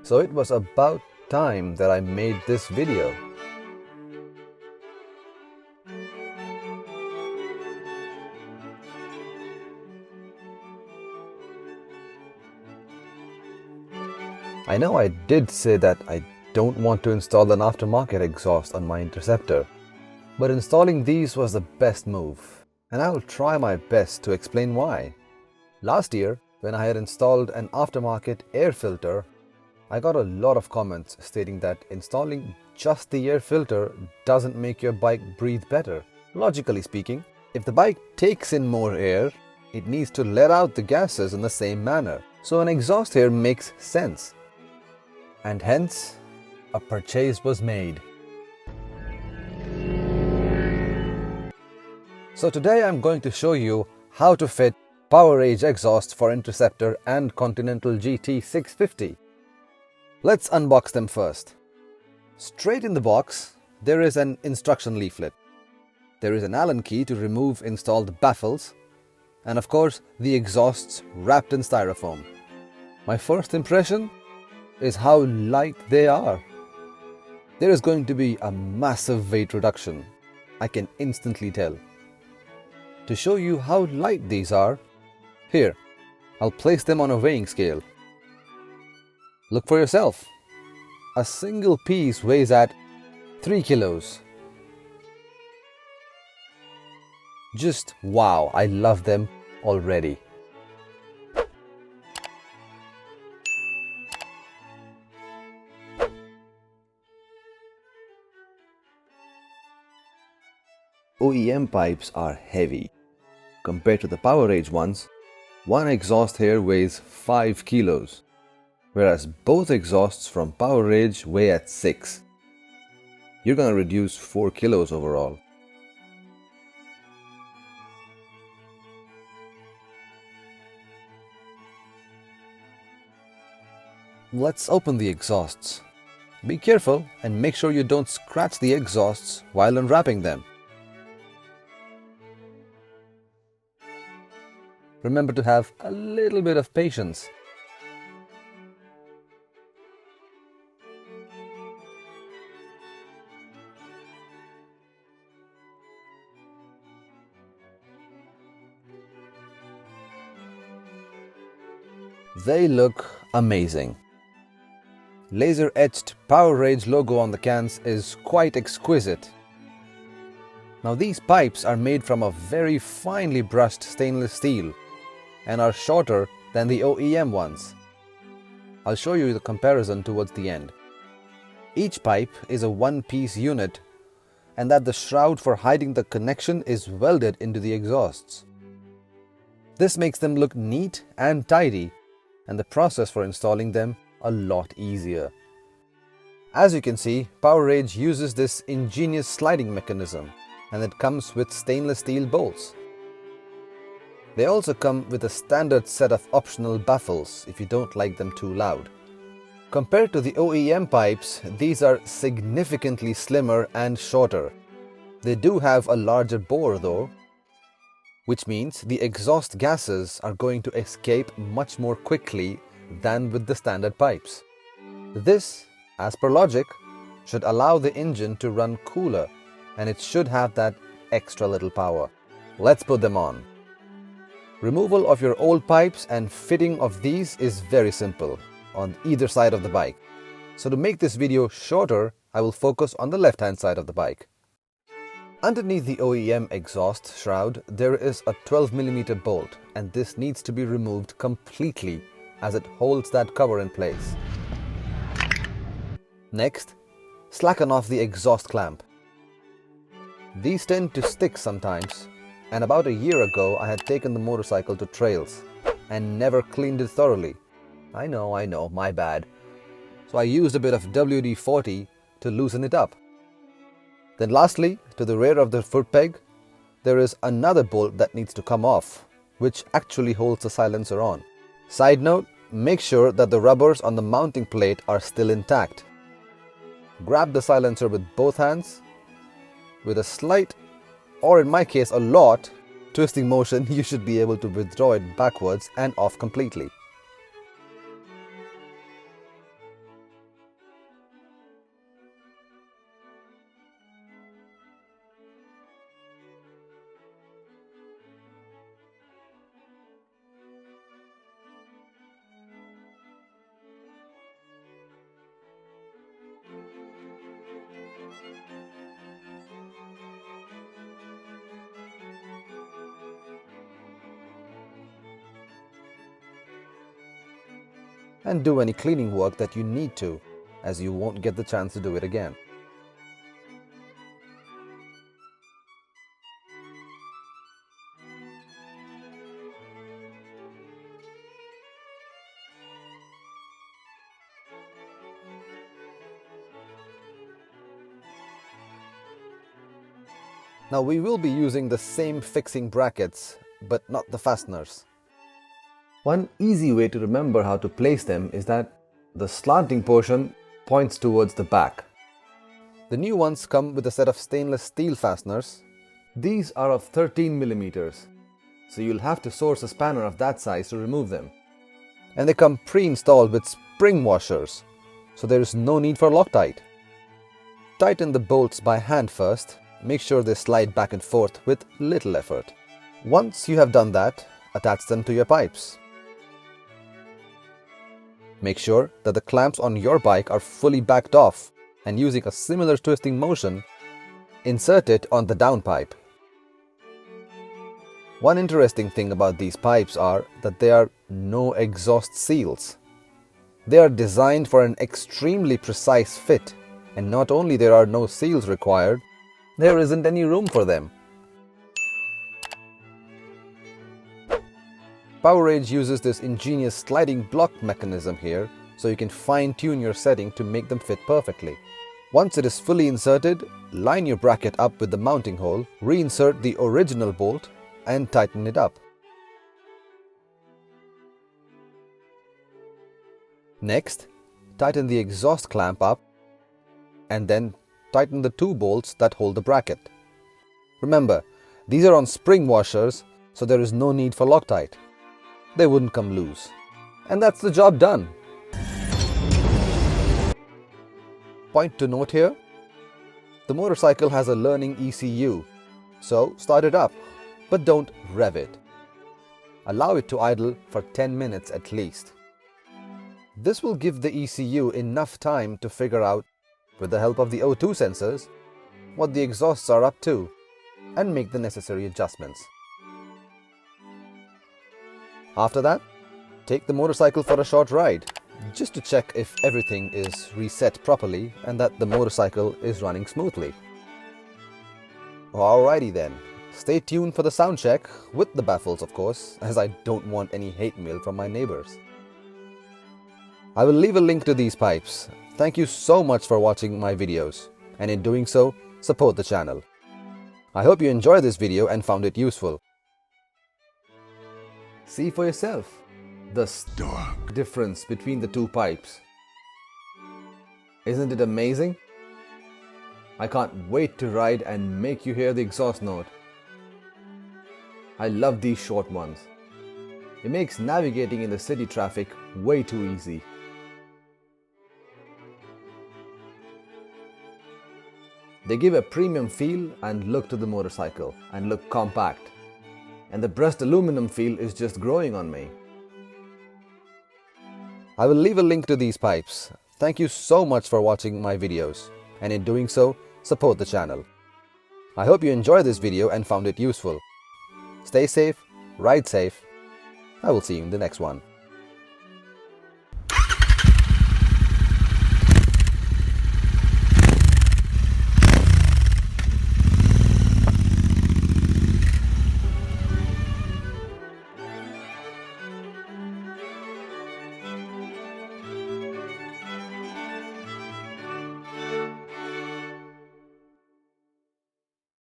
So it was about time that I made this video. I know I did say that I don't want to install an aftermarket exhaust on my Interceptor, but installing these was the best move, and I will try my best to explain why. Last year, when I had installed an aftermarket air filter, I got a lot of comments stating that installing just the air filter doesn't make your bike breathe better. Logically speaking, if the bike takes in more air, it needs to let out the gases in the same manner. So an exhaust here makes sense. And hence, a purchase was made. So today I'm going to show you how to fit PoweRage exhausts for Interceptor and Continental GT 650. Let's unbox them first. Straight in the box, there is an instruction leaflet. There is an Allen key to remove installed baffles, and of course the exhausts wrapped in styrofoam. My first impression is how light they are. There is going to be a massive weight reduction. I can instantly tell. To show you how light these are, here, I'll place them on a weighing scale. Look for yourself. A single piece weighs at 3 kilos. Just wow, I love them already. OEM pipes are heavy. Compared to the PoweRage ones, one exhaust here weighs 5 kilos, whereas both exhausts from PoweRage weigh at 6. You're gonna reduce 4 kilos overall. Let's open the exhausts. Be careful and make sure you don't scratch the exhausts while unwrapping them. Remember to have a little bit of patience. They look amazing. Laser-etched PoweRage logo on the cans is quite exquisite. Now these pipes are made from a very finely brushed stainless steel and are shorter than the OEM ones. I'll show you the comparison towards the end. Each pipe is a one-piece unit, and that the shroud for hiding the connection is welded into the exhausts. This makes them look neat and tidy, and the process for installing them a lot easier. As you can see, PoweRage uses this ingenious sliding mechanism, and it comes with stainless steel bolts. They also come with a standard set of optional baffles if you don't like them too loud. Compared to the OEM pipes, these are significantly slimmer and shorter. They do have a larger bore though, which means the exhaust gases are going to escape much more quickly than with the standard pipes. This, as per logic, should allow the engine to run cooler, and it should have that extra little power. Let's put them on. Removal of your old pipes and fitting of these is very simple on either side of the bike. So to make this video shorter, I will focus on the left-hand side of the bike. Underneath the OEM exhaust shroud, there is a 12mm bolt, and this needs to be removed completely as it holds that cover in place. Next, slacken off the exhaust clamp. These tend to stick sometimes, and about a year ago I had taken the motorcycle to trails and never cleaned it thoroughly. I know, my bad. So I used a bit of WD-40 to loosen it up. Then lastly, to the rear of the foot peg, there is another bolt that needs to come off, which actually holds the silencer on. Side note, make sure that the rubbers on the mounting plate are still intact. Grab the silencer with both hands. With a slight, or in my case a lot, twisting motion, you should be able to withdraw it backwards and off completely. and do any cleaning work that you need to, as you won't get the chance to do it again. Now we will be using the same fixing brackets, but not the fasteners. One easy way to remember how to place them is that the slanting portion points towards the back. The new ones come with a set of stainless steel fasteners. These are of 13 millimeters, so you'll have to source a spanner of that size to remove them. And they come pre-installed with spring washers, so there is no need for Loctite. Tighten the bolts by hand first. Make sure they slide back and forth with little effort. Once you have done that, attach them to your pipes. Make sure that the clamps on your bike are fully backed off, and using a similar twisting motion, insert it on the downpipe. One interesting thing about these pipes are that they are no exhaust seals. They are designed for an extremely precise fit, and not only there are no seals required, there isn't any room for them. PoweRage uses this ingenious sliding block mechanism here, so you can fine-tune your setting to make them fit perfectly. Once it is fully inserted, line your bracket up with the mounting hole, reinsert the original bolt and tighten it up. Next, tighten the exhaust clamp up and then tighten the two bolts that hold the bracket. Remember, these are on spring washers, so there is no need for Loctite. They wouldn't come loose. And that's the job done. Point to note here, the motorcycle has a learning ECU, so start it up, but don't rev it. Allow it to idle for 10 minutes at least. This will give the ECU enough time to figure out, with the help of the O2 sensors, what the exhausts are up to and make the necessary adjustments. After that, take the motorcycle for a short ride, just to check if everything is reset properly and that the motorcycle is running smoothly. Alrighty then, stay tuned for the sound check, with the baffles of course, as I don't want any hate mail from my neighbors. I will leave a link to these pipes. Thank you so much for watching my videos, and in doing so, support the channel. I hope you enjoyed this video and found it useful. See for yourself the stark difference between the two pipes. Isn't it amazing? I can't wait to ride and make you hear the exhaust note. I love these short ones. It makes navigating in the city traffic way too easy. They give a premium feel and look to the motorcycle and look compact. And the brushed aluminum feel is just growing on me. I will leave a link to these pipes. Thank you so much for watching my videos, and in doing so, support the channel. I hope you enjoyed this video and found it useful. Stay safe, ride safe. I will see you in the next one.